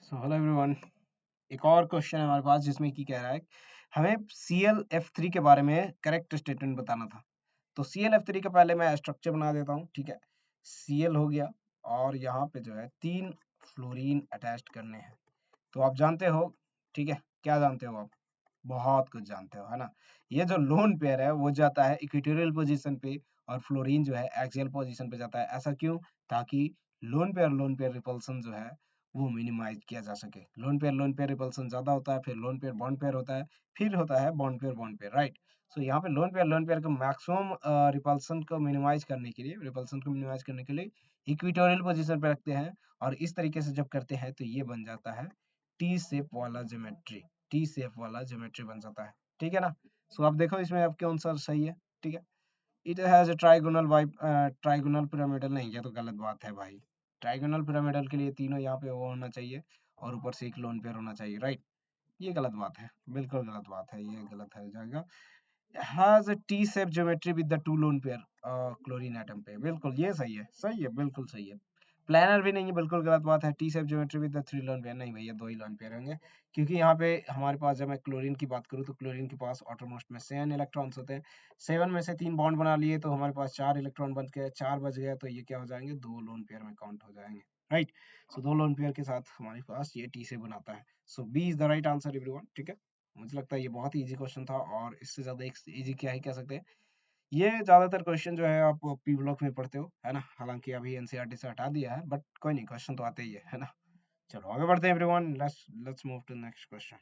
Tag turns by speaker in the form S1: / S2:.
S1: So hello everyone, एक और question है हमारे पास जिसमें कि कह रहा है हमें ClF3 के बारे में करेक्ट स्टेटमेंट बताना था। तो ClF3 का पहले मैं स्ट्रक्चर बना देता हूँ, ठीक है। Cl हो गया और यहाँ पे जो है 3 फ्लोरीन अटैच्ड करने हैं। तो आप जानते हो, ठीक है, क्या जानते हो आप? बहुत कुछ जानते हो, है ना। ये जो लोन पेयर है वो जाता है इक्वेटोरियल पोजीशन पे और फ्लोरीन जो है एक्सियल पोजीशन पे जाता है। ऐसा क्यों? ताकि लोन पेयर रिपल्सन जो है वो मिनिमाइज किया जा सके। लोन पेयर रिपल्सन ज्यादा होता है, फिर लोन पेयर बॉन्ड पेयर होता है, फिर होता है बॉन्ड पेयर, राइट। सो यहाँ पे लोन पेयर का मैक्सिमम रिपल्सन को मिनिमाइज करने के लिए इक्वेटोरियल पोजीशन पे रखते हैं। और इस तरीके से जब करते हैं तो ये बन जाता है टी शेप वाला ज्योमेट्री। टी शेप वाला ज्योमेट्री बन जाता है, ठीक है ना। सो आप देखो इसमें अब कौन सा सही है, ठीक है। इट हैज ट्राइगोनल पिरामिडल, नहीं ये तो गलत बात है भाई। ट्राइगोनल पिरामिडल के लिए तीनों यहाँ पे वो होना चाहिए और ऊपर से एक लोन पेयर होना चाहिए, राइट। ये गलत बात है, बिल्कुल गलत बात है, ये गलत है जाएगा। Has a T shape geometry with the two lone pair chlorine atom पे, बिल्कुल ये सही है, बिल्कुल सही है। प्लानर भी नहीं है, बिल्कुल गलत बात है। T shape geometry with the three lone pair, नहीं भैया, दो ही लोन पेयर होंगे। क्योंकि यहाँ पे हमारे पास जब मैं क्लोरीन की बात करूँ तो क्लोरीन के पास ऑटोमोस्ट में 7 इलेक्ट्रॉन्स होते हैं। 7 में से 3 बॉन्ड बना लिए तो हमारे पास 4 इलेक्ट्रॉन बच गए, 4 बच गया, तो ये क्या हो जाएंगे, दो लोन पेयर में काउंट हो जाएंगे, राइट। सो दो लोन पेयर के साथ हमारे पास ये टी शेप बनाता है। So B is the right answer everyone, ठीक है। मुझे लगता है ये बहुत ही इजी क्वेश्चन था और इससे ज्यादा एक इजी क्या ही कह सकते हैं। ये ज्यादातर क्वेश्चन जो है आप पी ब्लॉक में पढ़ते हो, है ना। हालांकि अभी एनसीईआरटी से हटा दिया है, बट कोई नहीं, क्वेश्चन तो आते ही है ना। चलो आगे बढ़ते हैं everyone, let's move to next question.